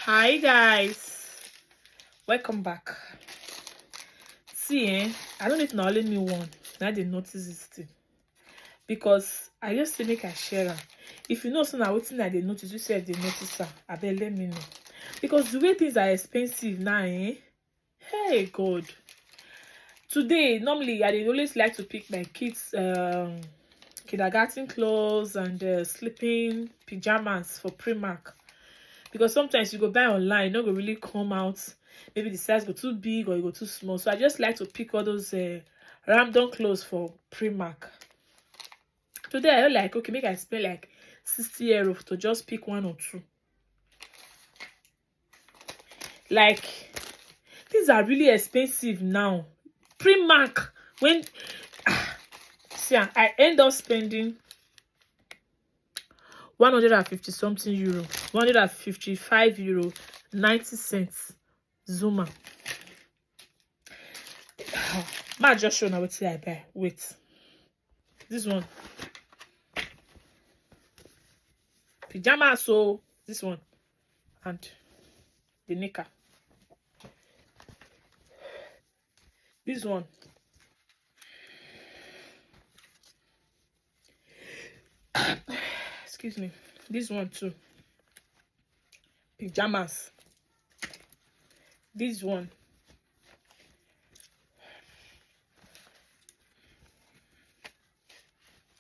Hi guys, welcome back. See, I don't know if na only me one now they notice this thing, because I just say make I share am. If you know so na wetin I dey notice, you say they notice am, abeg let me know, because the way things are expensive now, hey God. Today normally I dey always like to pick my kids kindergarten clothes and sleeping pajamas for Primark, because sometimes you go buy online, no go really come out. Maybe the size go too big or you go too small. So I just like to pick all those random clothes for Primark. Today I feel like, okay, make I spend like 60 euro to just pick one or two. Like, things are really expensive now. Primark, when see, I end up spending 150 something euro, 155 euro 90 cents. Zuma. Ma just show now what I buy. Wait. This one. Pajamas, so this one. And the knicker. This one. Excuse me. This one too. Pajamas. This one.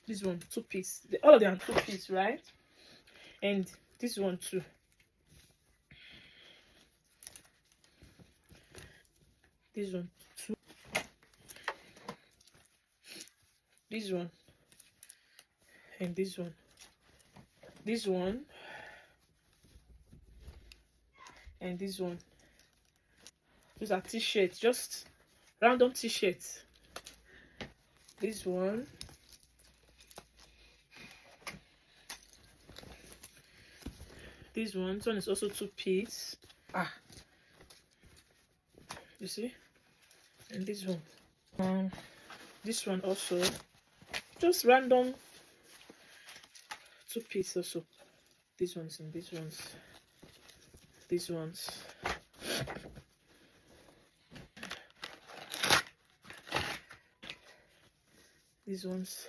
This one, 2-piece. All of them are 2-piece, right? And this one too. This one too. This one. And this one. This one. And this one. These are t-shirts, just random t-shirts. This one. This one is also 2-piece. You see? And this one. This one also. Just random 2-piece also. These ones and these ones. These ones. These ones.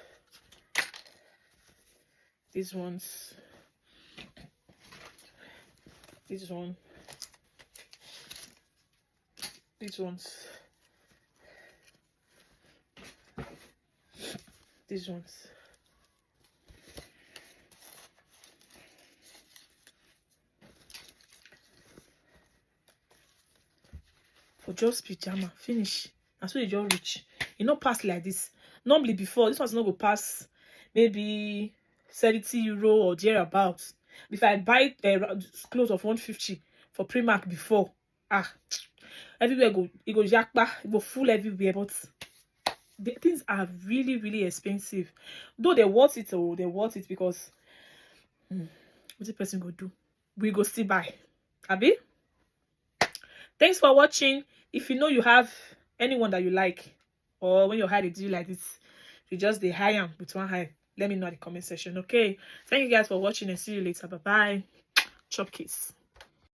These ones. This one. These ones. These ones. For just pajama, finish. And so you just reach. You not pass like this. Normally before, this one's not go pass maybe 70 euro or thereabouts. If I buy clothes of 150 for Primark before, everywhere it go yakpa, it go full everywhere. But the things are really, really expensive. Though they worth it, because what the person go do? We go still buy. Abi? Thanks for watching. If you know you have anyone that you like, or when your hair do like this, you just the high am with one high, let me know in the comment section. Okay, thank you guys for watching and see you later. Bye bye. Chop kiss.